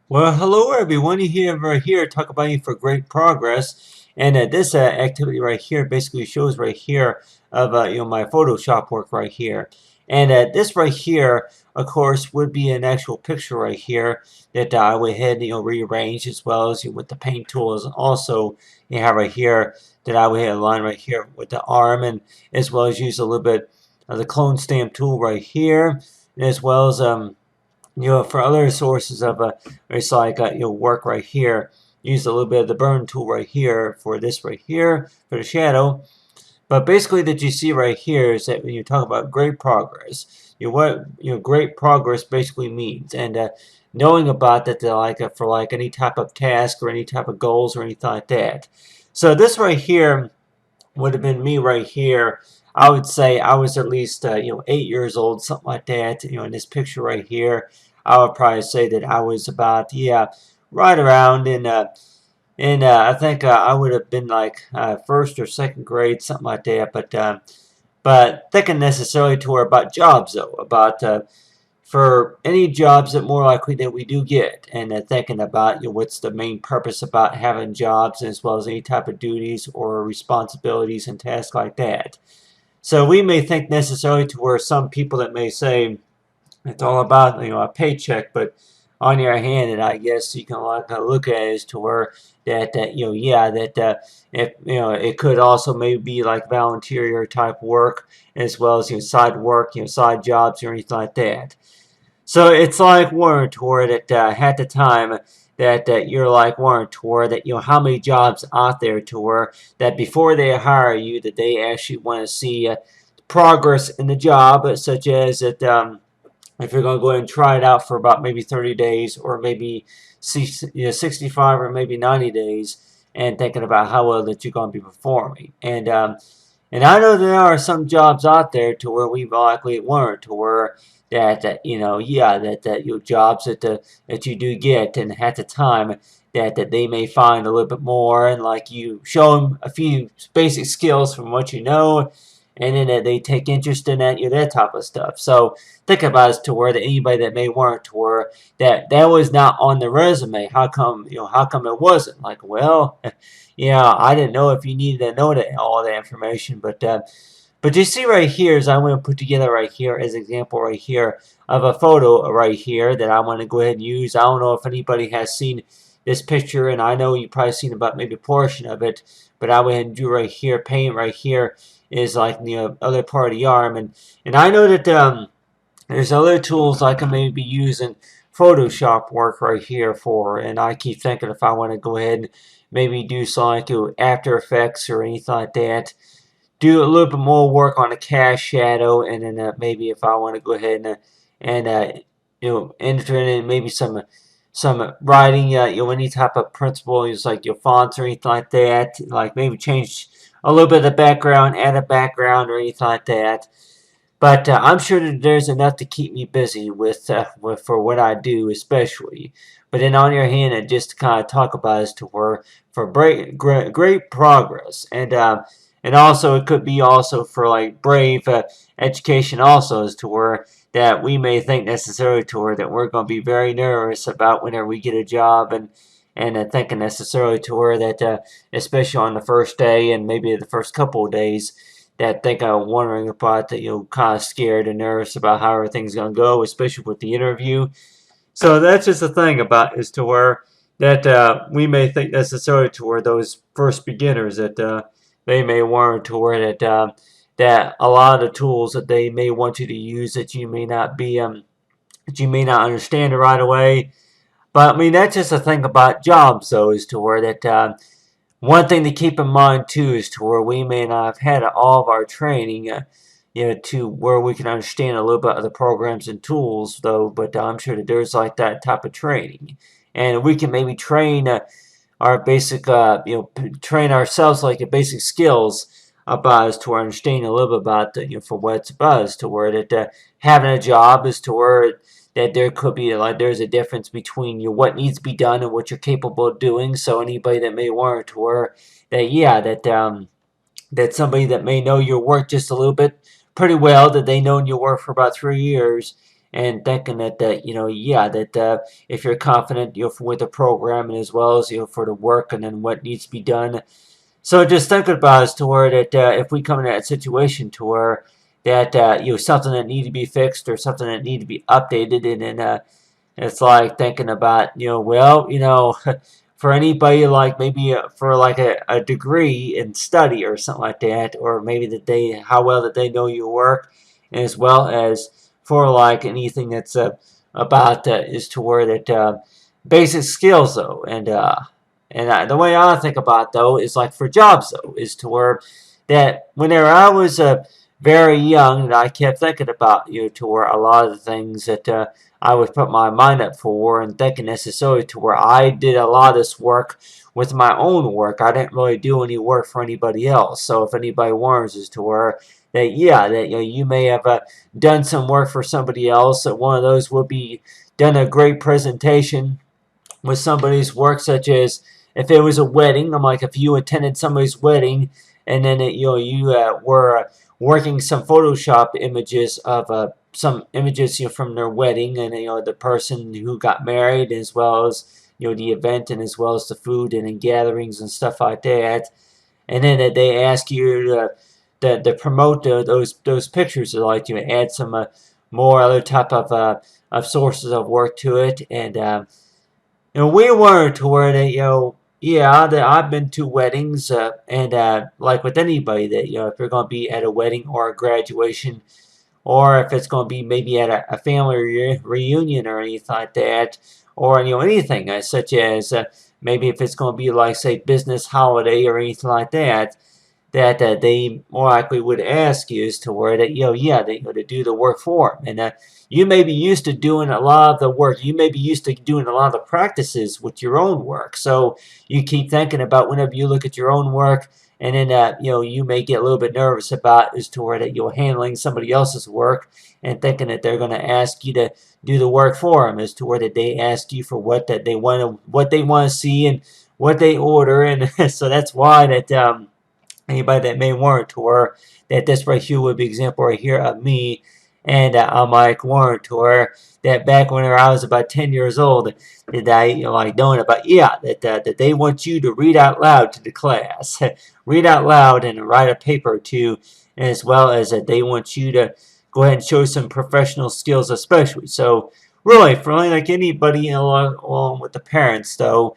Well, hello everyone. You here right here talk about you for great progress, and this activity right here basically shows right here of my Photoshop work right here, and this right here, of course, would be an actual picture right here that I went ahead and rearrange as well as with the paint tools. Also, you have right here that I went ahead and line right here with the arm, and as well as use a little bit of the clone stamp tool right here, as well as for other sources of it's like work right here. Use a little bit of the burn tool right here for this right here for the shadow. But basically, that you see right here is that when you talk about great progress, what great progress basically means, and knowing about that like for like any type of task or any type of goals or anything like that. So this right here would have been me right here. I would say I was at least 8 years old, something like that. In this picture right here, I would probably say that I was about right around in I think I would have been like first or second grade, something like that. But thinking necessarily to her about jobs though, about for any jobs that more likely that we do get, and thinking about what's the main purpose about having jobs, as well as any type of duties or responsibilities and tasks like that. So we may think necessarily to where some people that may say it's all about a paycheck, but on your hand, and I guess you can like look at it as to where that yeah, that if it could also maybe be like volunteer type work, as well as side work, side jobs or anything like that. So it's like Warren Tour that at the time that you're like Warren Tour that how many jobs out there tour that before they hire you that they actually want to see progress in the job, such as that if you're going to go ahead and try it out for about maybe 30 days or maybe 65 or maybe 90 days, and thinking about how well that you're going to be performing. And I know there are some jobs out there to where we likely weren't, to where that yeah, that your jobs that you do get, and at the time that they may find a little bit more, and like you show them a few basic skills from what you know, and then they take interest in that type of stuff. So think about it to where that anybody that may want to where that was not on the resume. How come how come it wasn't? Like, well, yeah, I didn't know if you needed to know that all that information, but you see right here is I want to put together right here as an example right here of a photo right here that I want to go ahead and use. I don't know if anybody has seen this picture, and I know you probably seen about maybe a portion of it, but I went ahead and do right here, paint right here is like the other part of the arm, and I know that there's other tools I can maybe use in Photoshop work right here for, and I keep thinking if I want to go ahead and maybe do something like After Effects or anything like that, do a little bit more work on a cast shadow, and then maybe if I want to go ahead and enter in maybe some writing, any type of principles like your fonts or anything like that, like maybe change a little bit of the background, add a background or anything like that. But I'm sure that there's enough to keep me busy with for what I do, especially. But then on your hand, and just to kind of talk about as to where for great progress, and also it could be also for like brave education, also as to where that we may think necessarily to where that we're going to be very nervous about whenever we get a job, and thinking necessarily to where that especially on the first day and maybe the first couple of days that think I'm wondering about that kind of scared and nervous about how everything's going to go, especially with the interview. So that's just the thing about is to where that we may think necessarily to where those first beginners that they may want to where that a lot of the tools that they may want you to use that you may not be that you may not understand it right away. But I mean that's just the thing about jobs though is to where that one thing to keep in mind too is to where we may not have had all of our training, to where we can understand a little bit of the programs and tools though. But I'm sure that there's like that type of training, and we can maybe train our basic, train ourselves like the basic skills about us to understanding a little bit about for what it's about us to where that having a job is to where that there could be like there's a difference between what needs to be done and what you're capable of doing. So anybody that may want to where that yeah that somebody that may know your work just a little bit pretty well, that they known your work for about 3 years, and thinking that yeah, that if you're confident, with the program and as well as for the work and then what needs to be done. So just thinking about is to where that if we come in that situation to where that something that need to be fixed or something that need to be updated, and then it's like thinking about, well, for anybody like maybe for like a degree in study or something like that, or maybe that how well that they know your work, as well as for like anything that's about is to where that basic skills though, and the way I think about though is like for jobs though is to where that whenever I was very young, and I kept thinking about to where a lot of the things that I would put my mind up for and thinking necessarily to where I did a lot of this work with my own work. I didn't really do any work for anybody else. So if anybody wonders as to where that yeah that you may have done some work for somebody else, that one of those would be done a great presentation with somebody's work, such as if it was a wedding. I'm like, if you attended somebody's wedding and then you were working some Photoshop images of some images from their wedding, and the person who got married, as well as the event, and as well as the food and in gatherings and stuff like that, and then they ask you to promote those pictures, or like add some more other type of sources of work to it, and we were to where that yeah, that I've been to weddings, and like with anybody that if you're going to be at a wedding or a graduation, or if it's going to be maybe at a family reunion or anything like that, or anything such as maybe if it's going to be like say business holiday or anything like that, that they more likely would ask you as to where that yeah, they to do the work for them. And you may be used to doing a lot of the work. You may be used to doing a lot of the practices with your own work. So you keep thinking about whenever you look at your own work, and then you may get a little bit nervous about as to where that you're handling somebody else's work and thinking that they're going to ask you to do the work for them, as to where that they ask you for what they want to see and what they order. And so that's why that anybody that may warrant tour, that this right here would be example right here of me and I'm like warrant tour, that back when I was about 10 years old, that I like knowing about yeah, that they want you to read out loud to the class, read out loud and write a paper or two, as well as that they want you to go ahead and show some professional skills, especially. So really, for like anybody along with the parents though,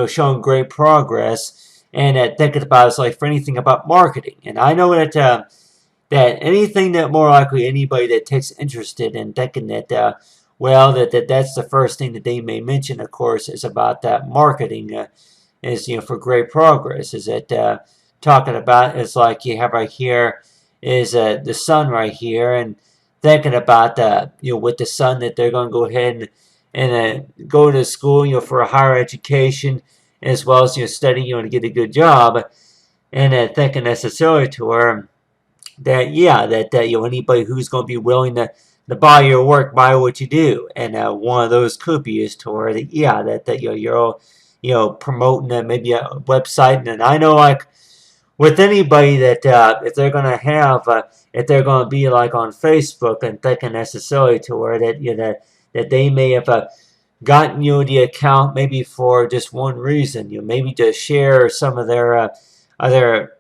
showing great progress, and thinking about is like for anything about marketing. And I know that anything that more likely anybody that takes interest in thinking that well that's the first thing that they may mention, of course, is about that marketing is for great progress, is that talking about is like you have right here is the son right here, and thinking about with the son that they're going to go ahead and go to school for a higher education, as well as study to get a good job, and thinking necessarily to her that yeah, that anybody who's going to be willing to buy your work, buy what you do, and one of those could be is to her that yeah, that you're promoting maybe a website. And I know like with anybody that if they're going to have if they're going to be like on Facebook, and thinking necessarily to her that that they may have gotten the account maybe for just one reason, maybe to share some of their other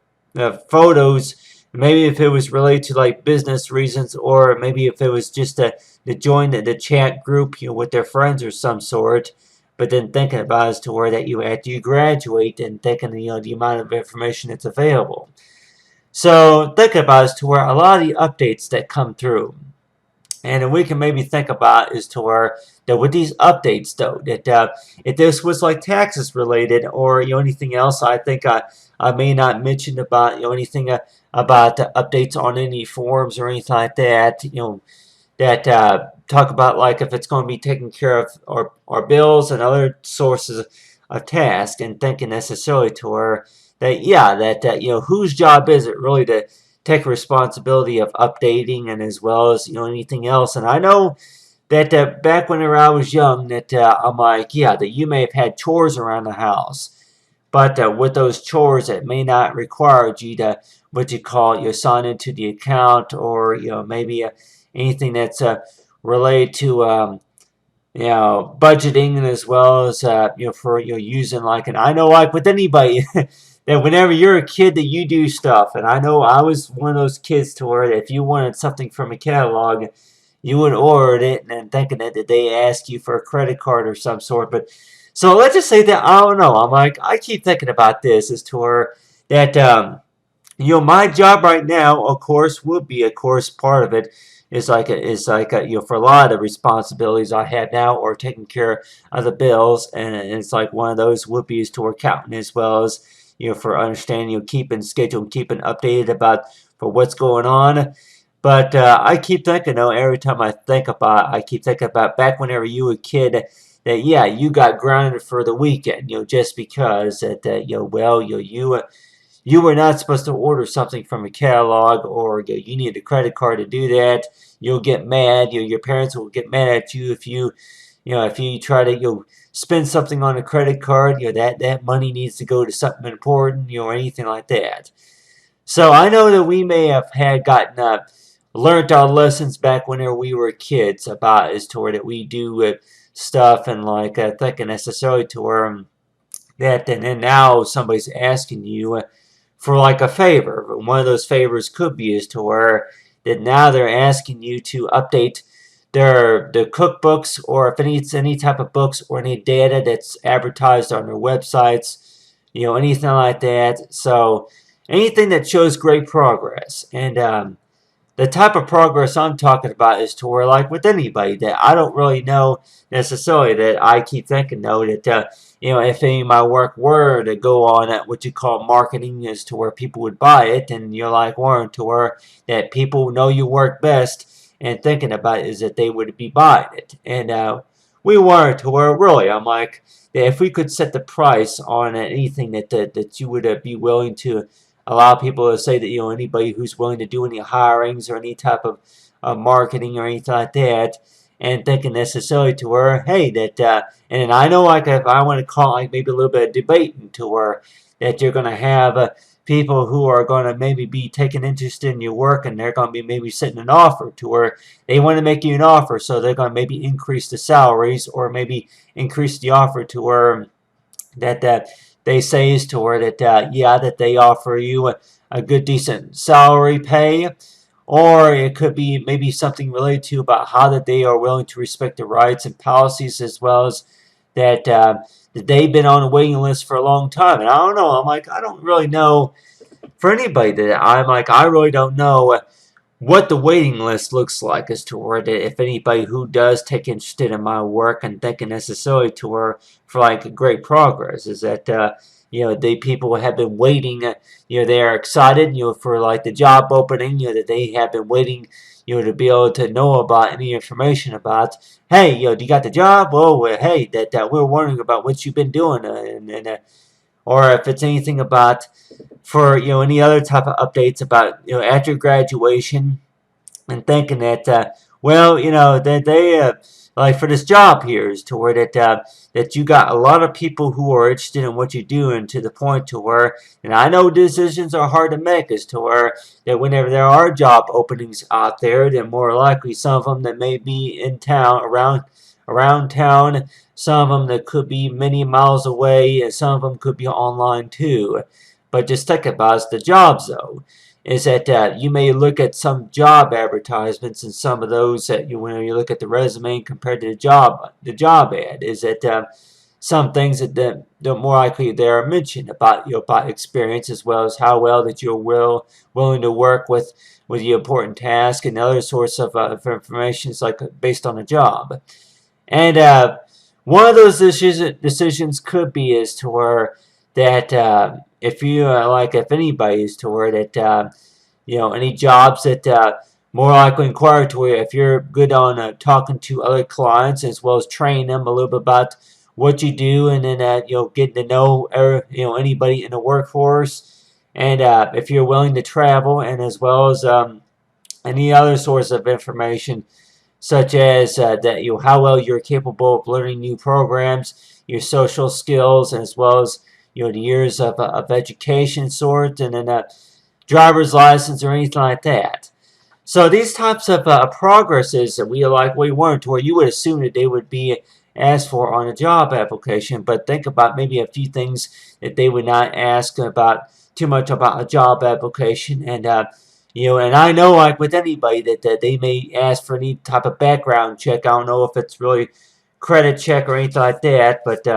photos, maybe if it was related to like business reasons, or maybe if it was just to join the chat group with their friends or some sort. But then thinking about as to where that after you graduate, and thinking the amount of information that's available. So think about as to where a lot of the updates that come through, and we can maybe think about is to where that with these updates though, that if this was like taxes related or anything else, I think I may not mention about anything about updates on any forms or anything like that, that talk about like if it's going to be taking care of our bills and other sources of task, and thinking necessarily to her that yeah, that whose job is it really to take responsibility of updating, and as well as anything else. And I know that back whenever I was young, that I'm like yeah, that you may have had chores around the house, but with those chores, it may not require you to what you call sign into the account, or maybe anything that's related to budgeting, and as well as for using, like, and I know, like with anybody, that whenever you're a kid that you do stuff, and I know I was one of those kids to where if you wanted something from a catalog, you would order it, and then thinking that they ask you for a credit card or some sort. But so let's just say that I don't know. I'm like, I keep thinking about this as to where that my job right now, of course, would be, of course, part of it is like for a lot of the responsibilities I have now, or taking care of the bills, and it's like one of those would be is to accounting, as well as for understanding, keeping schedule, keeping updated about for what's going on. But I keep thinking, every time I keep thinking about back whenever you were a kid, that yeah, you got grounded for the weekend, just because that you were not supposed to order something from a catalog, or you need a credit card to do that. You'll get mad. Your parents will get mad at you if you try to spend something on a credit card. That money needs to go to something important, or anything like that. So I know that we may have had gotten learned our lessons back whenever we were kids about as to where that we do stuff, and like thinking necessarily to where that, and then now somebody's asking you for like a favor. But one of those favors could be is to where that now they're asking you to update their cookbooks, or if it's any type of books or any data that's advertised on their websites, anything like that. So anything that shows great progress. And the type of progress I'm talking about is to where, like with anybody, that I don't really know necessarily, that I keep thinking, though, that if any of my work were to go on at what you call marketing, is to where people would buy it, and you're like Warren, to where that people know you work best, and thinking about it is that they would be buying it. And we weren't, to where really I'm like, that if we could set the price on anything that you would be willing to allow people to say that anybody who's willing to do any hirings or any type of marketing or anything like that, and thinking necessarily to where, hey, that and I know, like, if I want to call like maybe a little bit of debating, to where that you're going to have people who are going to maybe be taking interest in your work, and they're going to be maybe setting an offer to where they want to make you an offer, so they're going to maybe increase the salaries, or maybe increase the offer to where that they say is to where that that they offer you a good decent salary pay, or it could be maybe something related to about how that they are willing to respect the rights and policies, as well as that they've been on a waiting list for a long time. And I don't know, I'm like, I don't really know for anybody that I'm like, I really don't know what the waiting list looks like, as to where that if anybody who does take interest in my work, and thinking necessarily to where for like great progress, is that the people have been waiting, they are excited, for like the job opening, that they have been waiting, to be able to know about any information about, hey, do you got the job? Well, hey, that we're wondering about what you've been doing, and or if it's anything about for any other type of updates about after graduation, and thinking that well, that they like for this job here, is to where that you got a lot of people who are interested in what you're doing, to the point to where, and I know decisions are hard to make, as to where that whenever there are job openings out there, then more likely some of them that may be in town, around town, some of them that could be many miles away, and some of them could be online too. But just think about the jobs, though, is that you may look at some job advertisements, and some of those that when you look at the resume compared to the job ad, is that some things that more likely they are mentioned about about experience, as well as how well that you're willing to work with the important task, and other sorts of information, is like based on a job. And one of those decisions could be as to where that if you like, if anybody is to where that any jobs that more likely inquire to where if you're good on talking to other clients, as well as training them a little bit about what you do, and then getting to know anybody in the workforce, and if you're willing to travel, and as well as any other source of information, such as that how well you're capable of learning new programs, your social skills, as well as the years of education sort, and then a driver's license or anything like that. So these types of progresses that we weren't, where you would assume that they would be asked for on a job application, but think about maybe a few things that they would not ask about too much about a job application, and and I know like with anybody that they may ask for any type of background check. I don't know if it's really credit check or anything like that, but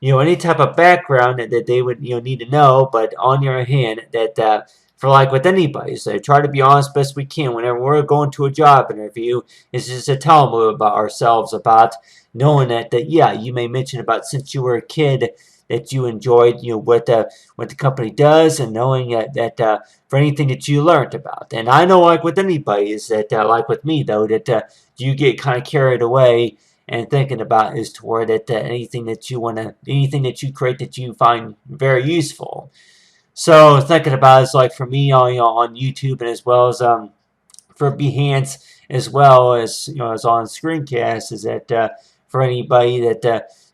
any type of background that they would need to know. But on your hand, that for like with anybody, so try to be honest best we can whenever we're going to a job interview. Is just to tell them about ourselves, about knowing that yeah, you may mention about since you were a kid that you enjoyed what the company does, and knowing that for anything that you learned about. And I know like with anybody is that like with me though, that you get kind of carried away and thinking about is toward it anything that anything that you create that you find very useful. So thinking about is like for me on on YouTube, and as well as for Behance, as well as as on screencast, is that for anybody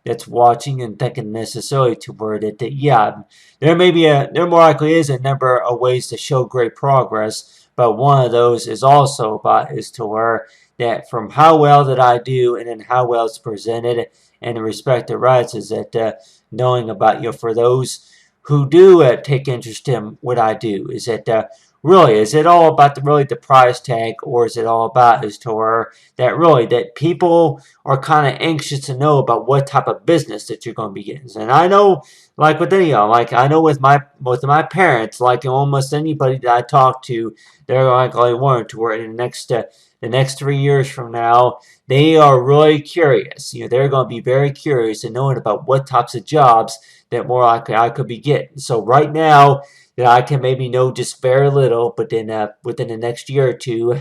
that's watching and thinking necessarily toward it, that yeah, there more likely is a number of ways to show great progress, but one of those is also about is to where that from how well that I do, and then how well it's presented, and the respective rights, is that knowing about for those who do take interest in what I do, is that really, is it all about the price tag, or is it all about is to where that really that people are kind of anxious to know about what type of business that you're going to be getting? And I know, like with any of like I know with my parents, like almost anybody that I talk to, they're like I want to where in the next 3 years from now, they are really curious. They're going to be very curious in knowing about what types of jobs that more likely I could be getting. So right now, that I can maybe know just very little, but then within the next year or two,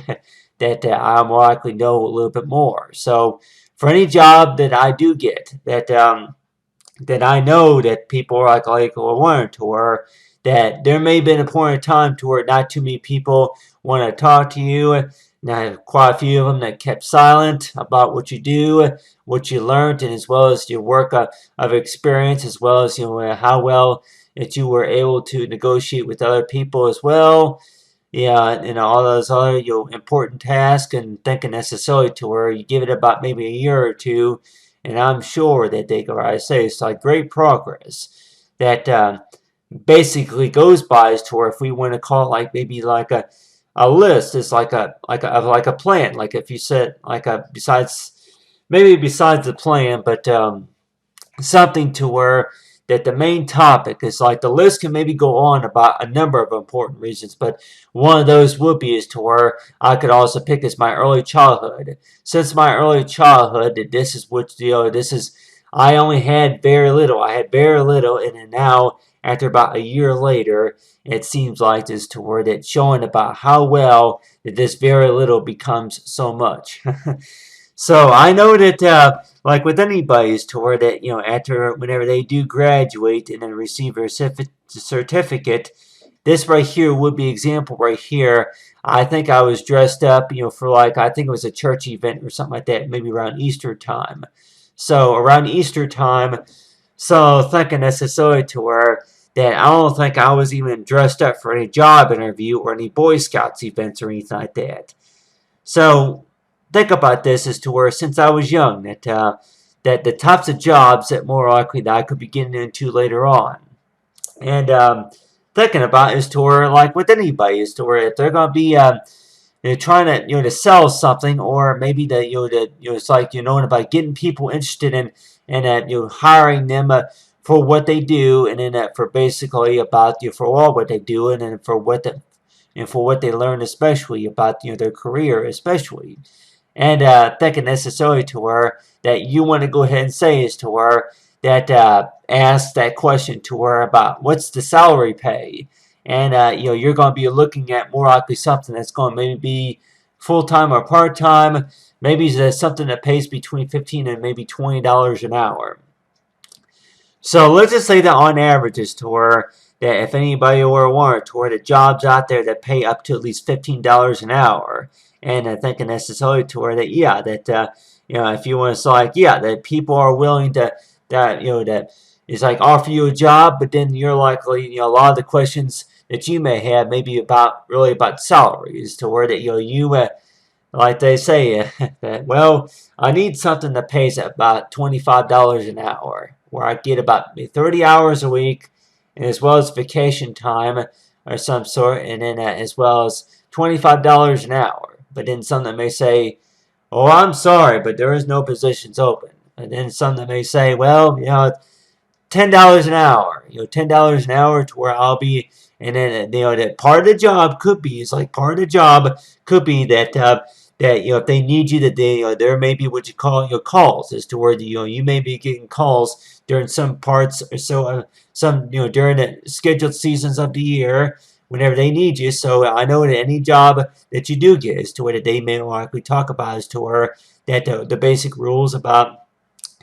that I'll more likely know a little bit more. So for any job that I do get, that I know that people are like or want, or that there may have been a point in time to where not too many people want to talk to you. Now, quite a few of them that kept silent about what you do, what you learned, and as well as your work of experience, as well as how well that you were able to negotiate with other people as well. Yeah, and all those other important tasks, and thinking necessarily to where you give it about maybe a year or two, and I'm sure that they go. I say it's like great progress that basically goes by as to where if we want to call it like maybe like a list, it's like a plan. Like if you said like a besides the plan, but something to where that the main topic is like the list can maybe go on about a number of important reasons, but one of those would be is to where I could also pick as my early childhood. Since my early childhood, this is what this is. I only had very little. I had very little, and then now after about a year later, it seems like this to where it's showing about how well that this very little becomes so much. So I know that, like with anybody, is to where that after whenever they do graduate and then receive a certificate, this right here would be example right here. I think I was dressed up, for like I think it was a church event or something like that, maybe around Easter time. So around Easter time, so thinking necessarily to where that I don't think I was even dressed up for any job interview or any Boy Scouts events or anything like that. So think about this as to where since I was young that the types of jobs that more likely that I could be getting into later on, and thinking about is to where like with anybody is to where if they're going to be trying to to sell something, or maybe that it's like knowing about getting people interested in hiring them for what they do, and then for basically about for all what they do, and then for what they learn, especially about their career, especially. And thinking necessarily to her that you want to go ahead and say is to her that ask that question to her about what's the salary pay, and you're going to be looking at more likely something that's going to maybe be full time or part time, maybe something that pays between $15 and maybe $20 an hour. So let's just say that on average is to where that if anybody were warrant to where the jobs out there that pay up to at least $15 an hour, and I think necessarily to where that yeah that if you want to say like yeah that people are willing to that that is like offer you a job, but then you're likely a lot of the questions that you may have, maybe about really about salaries, to where that you like they say, that, well, I need something that pays about $25 an hour, where I get about 30 hours a week, and as well as vacation time or some sort, and then as well as $25 an hour. But then some that may say, oh, I'm sorry, but there is no positions open. And then some that may say, well, $10 an hour, $10 an hour to where I'll be, and then that part of the job could be, it's like part of the job could be that that if they need you, that they there may be what you call your calls, as to where you may be getting calls during some parts or so some during the scheduled seasons of the year whenever they need you. So I know that any job that you do get, as to where they may likely talk about, as to where that the basic rules about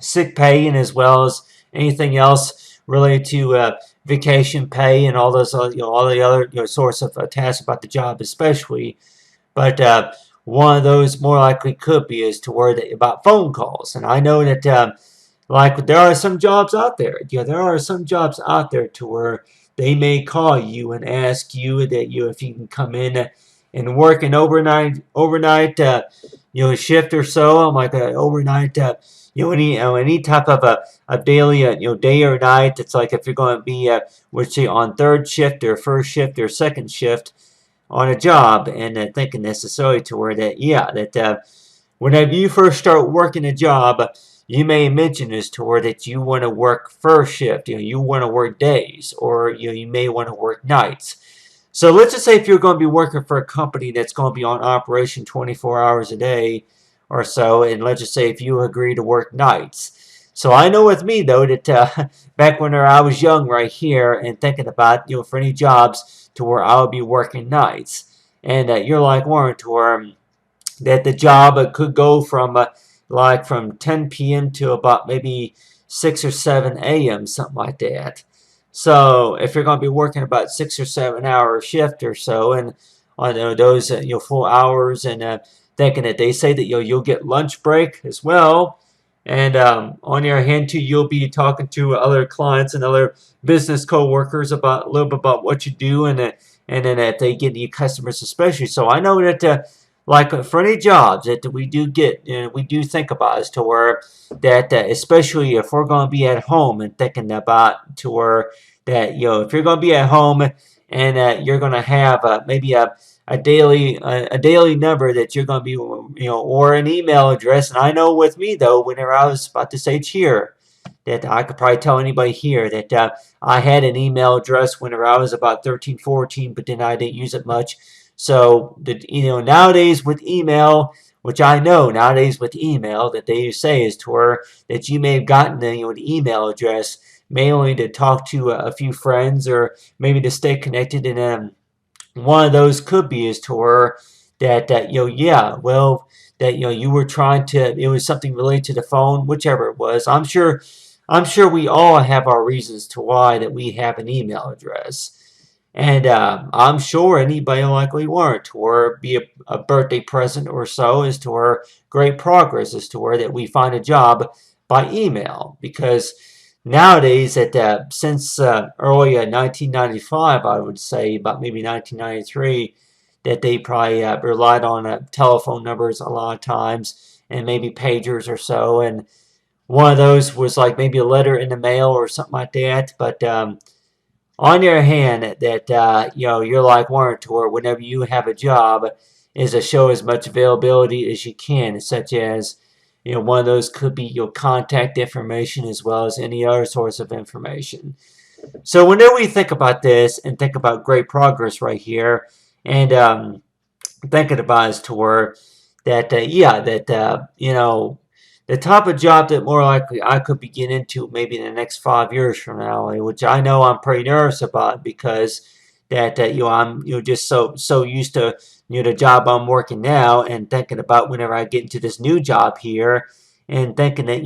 sick pay, and as well as anything else related to vacation pay and all those all the other sorts of tasks about the job especially. But one of those more likely could be as to where about phone calls. And I know that like there are some jobs out there. There are some jobs out there to where they may call you and ask you that if you can come in and work an overnight shift or so, like an overnight any type of a daily day or night. It's like if you're going to be let's say on third shift or first shift or second shift on a job, and thinking necessarily to where that whenever you first start working a job, you may mention as to where that you want to work first shift, you want to work days, or you may want to work nights. So let's just say if you're going to be working for a company that's going to be on operation 24 hours a day or so, and let's just say if you agree to work nights. So I know with me though that back when I was young right here and thinking about for any jobs to where I would be working nights, and you're like Warren, to where that the job could go from like from 10 p.m. to about maybe 6 or 7 a.m., something like that. So if you're going to be working about 6 or 7 hour shift or so, and on those full hours, and thinking that they say that you'll get lunch break as well, and on your hand too, you'll be talking to other clients and other business co-workers about a little bit about what you do, and then if they get new customers especially. So I know that like for any jobs that we do get, we do think about, as to where that especially if we're going to be at home and thinking about to where that if you're going to be at home and you're going to have maybe a daily number that you're going to be or an email address. And I know with me though, whenever I was about to say here, that I could probably tell anybody here that I had an email address whenever I was about 13, 14, but then I didn't use it much. So, nowadays with email, which I know nowadays with email that they say is to where that you may have gotten an email address mainly to talk to a few friends, or maybe to stay connected. And one of those could be is to where that that you were trying to, it was something related to the phone, whichever it was. I'm sure we all have our reasons to why that we have an email address. And I'm sure anybody likely weren't, or be a birthday present or so, as to where great progress, as to where that we find a job by email. Because nowadays, since early 1995, I would say about maybe 1993, that they probably relied on telephone numbers a lot of times, and maybe pagers or so. And one of those was like maybe a letter in the mail or something like that. But on your hand, that you're like Warren, to where whenever you have a job, is to show as much availability as you can, such as one of those could be your contact information, as well as any other source of information. So whenever we think about this and think about great progress right here, and thinking about is to where that the type of job that more likely I could be getting into maybe in the next 5 years from now, which I know I'm pretty nervous about, because that I'm just so used to the job I'm working now, and thinking about whenever I get into this new job here, and thinking that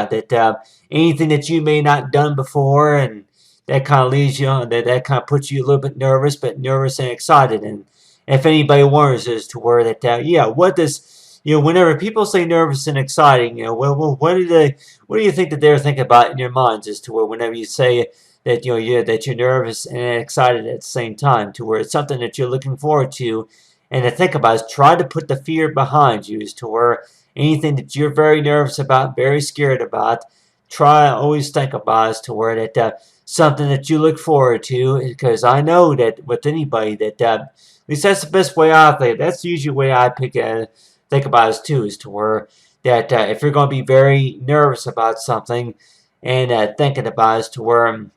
that anything that you may not done before, and that kind of leaves you that kind of puts you a little bit nervous, but nervous and excited. And if anybody wonders as to where that what does whenever people say nervous and exciting, what do you think that they're thinking about in your minds as to where whenever you say that that you're nervous and excited at the same time, to where it's something that you're looking forward to, and to think about is try to put the fear behind you, as to where anything that you're very nervous about, very scared about, try always think about as to where that something that you look forward to, because I know that with anybody that at least that's the best way I think. That's usually the way I think about it too, is to where that if you're going to be very nervous about something and thinking about it, is to where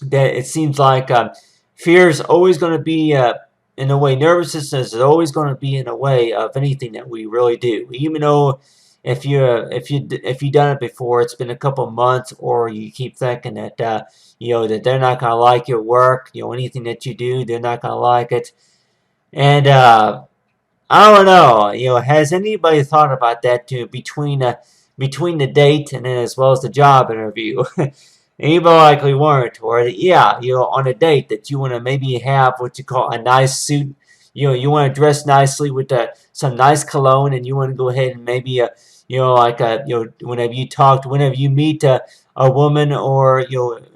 that it seems like fear is always going to be in a way, nervousness is always going to be in a way of anything that we really do, even though if you done it before, it's been a couple months, or you keep thinking that that they're not going to like your work, anything that you do, they're not going to like it. And I don't know. Has anybody thought about that too, between the date and then as well as the job interview? Anybody likely weren't, or yeah, on a date that you want to maybe have what you call a nice suit. You want to dress nicely with some nice cologne, and you want to go ahead and maybe like whenever you meet a woman or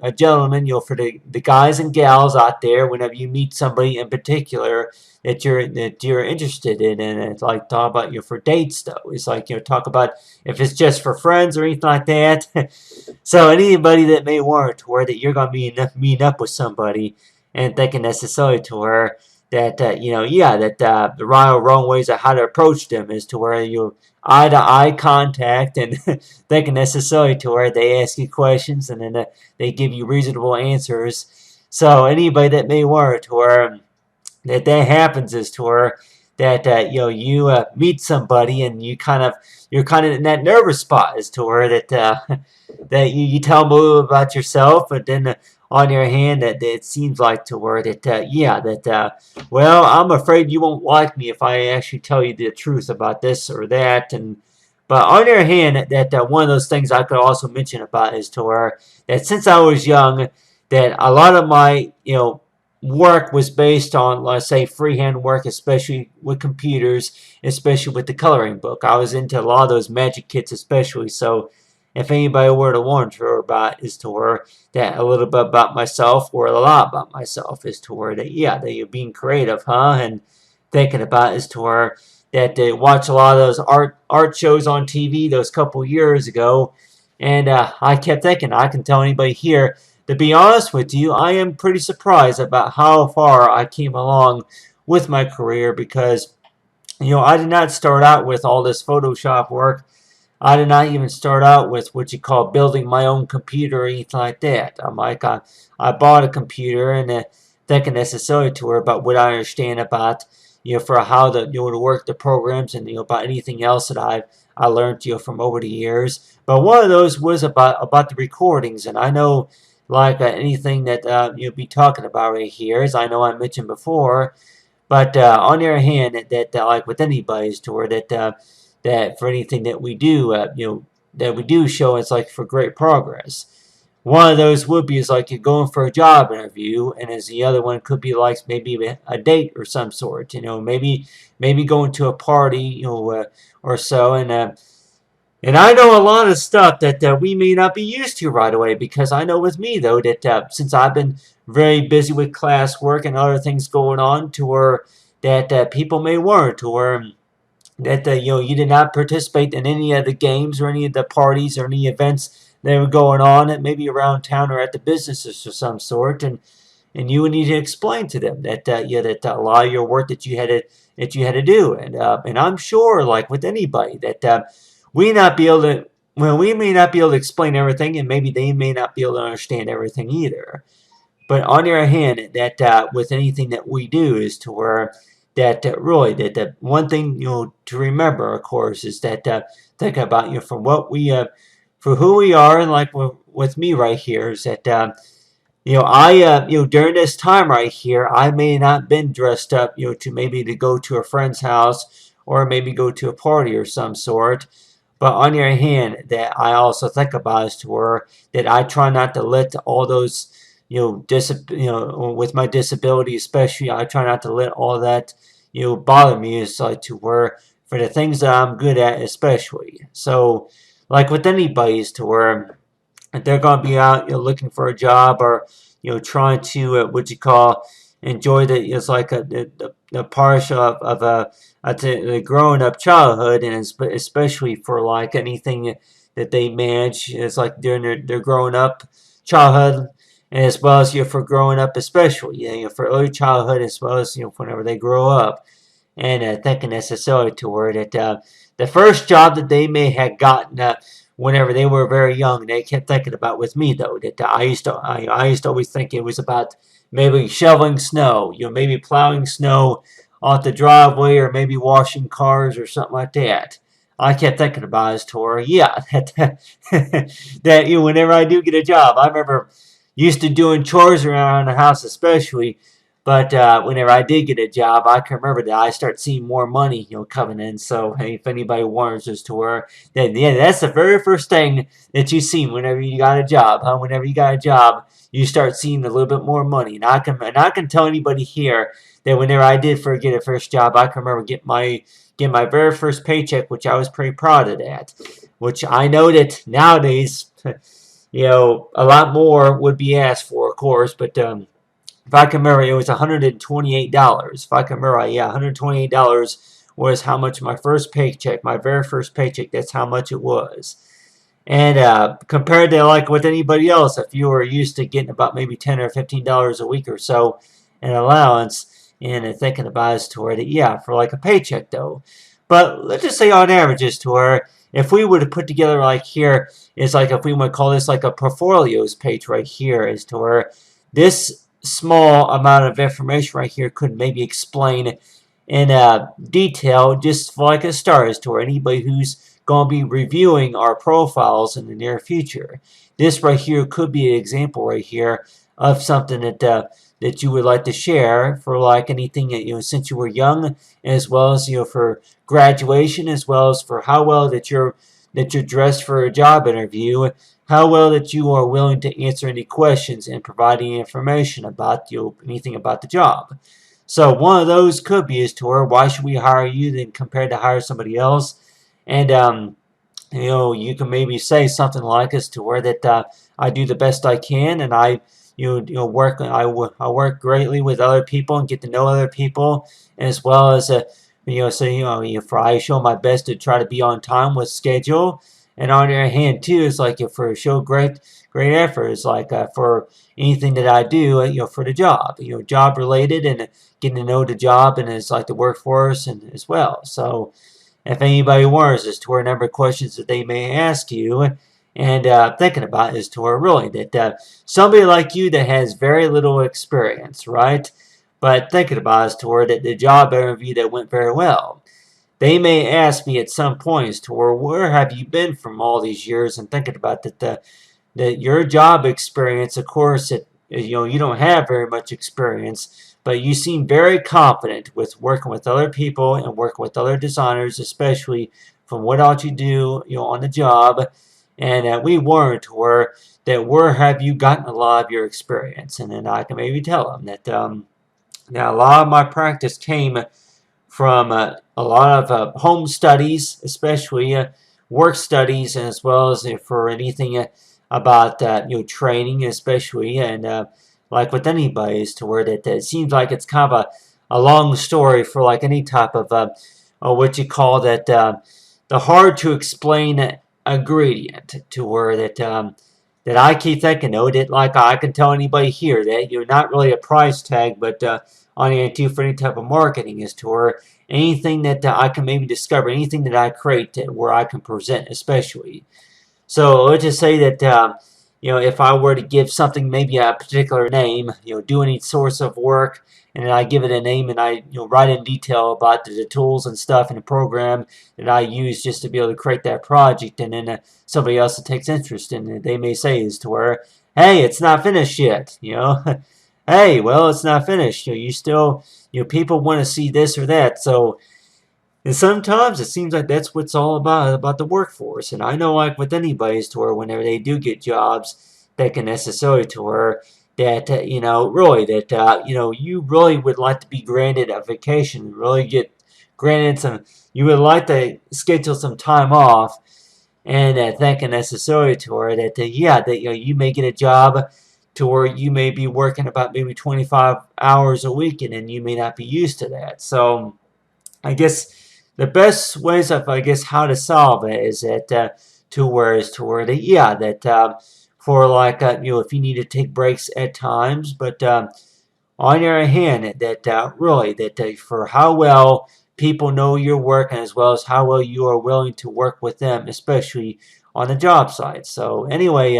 a gentleman, for the guys and gals out there, whenever you meet somebody in particular that you're interested in, and it's like talk about for dates though. It's like talk about if it's just for friends or anything like that. So anybody that may warrant to where that you're gonna meet up with somebody and thinking necessarily to where that the right or wrong ways of how to approach them is to where you eye to eye contact, and thinking necessarily to where they ask you questions and then they give you reasonable answers. So anybody that may warrant to where that happens is to where that you meet somebody and you're kind of in that nervous spot, as to where that that you tell them a little about yourself, but then on your hand that it seems like to where that well, I'm afraid you won't like me if I actually tell you the truth about this or that. And but on your hand that one of those things I could also mention about is to where that since I was young, that a lot of my work was based on, let's say, freehand work, especially with computers, especially with the coloring book. I was into a lot of those magic kits, especially. So if anybody were to want to about is to where that a little bit about myself, or a lot about myself, is to where that that you're being creative, huh? And thinking about is to where that they watch a lot of those art shows on TV those couple years ago, and I kept thinking I can tell anybody here, to be honest with you, I am pretty surprised about how far I came along with my career, because I did not start out with all this Photoshop work. I did not even start out with what you call building my own computer or anything like that. I'm like, I bought a computer and thinking necessarily to her about what I understand about, for how to work the programs, and about anything else that I learned from over the years. But one of those was about the recordings, and I know like anything that you'll be talking about right here, as I know I mentioned before. But on the other hand, that like with anybody, is to where that for anything that we do, that we do show, it's like for great progress. One of those would be is like you're going for a job interview, and as the other one could be like maybe a date or some sort. Maybe going to a party, or so, and I know a lot of stuff that we may not be used to right away, because I know with me though that since I've been very busy with classwork and other things going on, to where that people may warrant to where that you did not participate in any of the games or any of the parties or any events that were going on, at maybe around town or at the businesses of some sort, and you would need to explain to them that that a lot of your work that you had to do, and I'm sure, like with anybody, that we not be able to well, we may not be able to explain everything, and maybe they may not be able to understand everything either. But on the other hand, that with anything that we do, is to where that really that one thing to remember, of course, is that think about from what we for who we are, and like with me right here, is that I during this time right here, I may not been dressed up to maybe to go to a friend's house, or maybe go to a party or some sort. But on the other hand, that I also think about is to where that I try not to let all those, with my disability especially, I try not to let all that, bother me. Is like to where for the things that I'm good at, especially. So, like with anybody, is to where if they're going to be out, looking for a job, or trying to what you call enjoy it's like the part of a growing up childhood, and especially for like anything that they manage, it's like during their growing up childhood, and as well as for growing up, especially for early childhood, as well as whenever they grow up, and thinking necessarily toward it. The first job that they may have gotten whenever they were very young, they kept thinking about with me though that I used to always think it was about maybe shoveling snow, maybe plowing snow off the driveway, or maybe washing cars or something like that. I kept thinking about as to where, yeah, that whenever I do get a job, I remember used to doing chores around the house, especially. But whenever I did get a job, I can remember that I start seeing more money, coming in. So hey, if anybody wonders as to where, then yeah, that's the very first thing that you see whenever you got a job, huh? Whenever you got a job, you start seeing a little bit more money. And I can tell anybody here that whenever I did get a first job, I can remember getting my very first paycheck, which I was pretty proud of that. Which I know that nowadays, a lot more would be asked for, of course, but if I can remember, it was $128. If I can remember, yeah, $128 was how much my first paycheck, my very first paycheck, that's how much it was. And compared to like with anybody else, if you were used to getting about maybe $10 or $15 a week or so in allowance, and thinking about it to where that, yeah, for like a paycheck though. But let's just say on averages to where if we were to put together like here, it's like if we would call this like a portfolios page right here, is to where this small amount of information right here could maybe explain in detail, just for like a start, as to where anybody who's going to be reviewing our profiles in the near future. This right here could be an example right here of something that you would like to share for like anything that since you were young, as well as for graduation, as well as for how well that you're dressed for a job interview, how well that you are willing to answer any questions and provide any information about anything about the job. So one of those could be as to where, why should we hire you than compared to hire somebody else? And you can maybe say something like as to where that I do the best I can, and I work greatly with other people and get to know other people, as well as if I show my best to try to be on time with schedule. And on the other hand too, it's like if for show great effort, it's like for anything that I do, for the job, job related, and getting to know the job, and it's like the workforce and as well. So if anybody wonders as to where a number of questions that they may ask you, and thinking about is to where really that somebody like you that has very little experience, right? But thinking about is to where that the job interview that went very well. They may ask me at some points to where have you been from all these years, and thinking about that your job experience, of course, you don't have very much experience, but you seem very confident with working with other people and working with other designers, especially from what all you do, on the job. And we warrant where have you gotten a lot of your experience, and then I can maybe tell them that now a lot of my practice came from a lot of home studies, especially work studies, as well as for anything about training, especially, and like with anybody, is to where that it seems like it's kind of a long story for like any type of what you call that the hard to explain ingredient, to where that I keep thinking though that like I can tell anybody here that you're not really a price tag, but on the too for any type of marketing, is to where anything that I can maybe discover, anything that I create where I can present, especially. So let's just say that if I were to give something maybe a particular name, do any source of work, and then I give it a name, and I write in detail about the tools and stuff in the program that I use just to be able to create that project, and then somebody else that takes interest in it, they may say is to where, hey, it's not finished yet, hey, well, it's not finished, you still, people want to see this or that, so. And sometimes it seems like that's what it's all about the workforce. And I know, like with anybody's to where whenever they do get jobs, they can necessarily to where that, really, that, you really would like to be granted a vacation, really get granted you would like to schedule some time off, and thinking necessarily to her that yeah, that you may get a job to where you may be working about maybe 25 hours a week, and then you may not be used to that. So I guess the best ways of, I guess, how to solve it is that to where that yeah, that for like if you need to take breaks at times, but on your hand, that really that for how well people know your work, and as well as how well you are willing to work with them, especially on the job site. So anyway,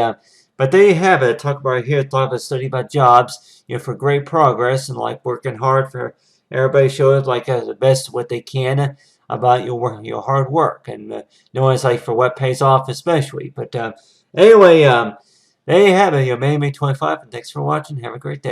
but there you have it. Talk about here, talk about study about jobs, for great progress, and like working hard for everybody shows like the best what they can about your work, your hard work, and knowing it's like for what pays off especially. But anyway, there you have it. Your May 25, and thanks for watching. Have a great day.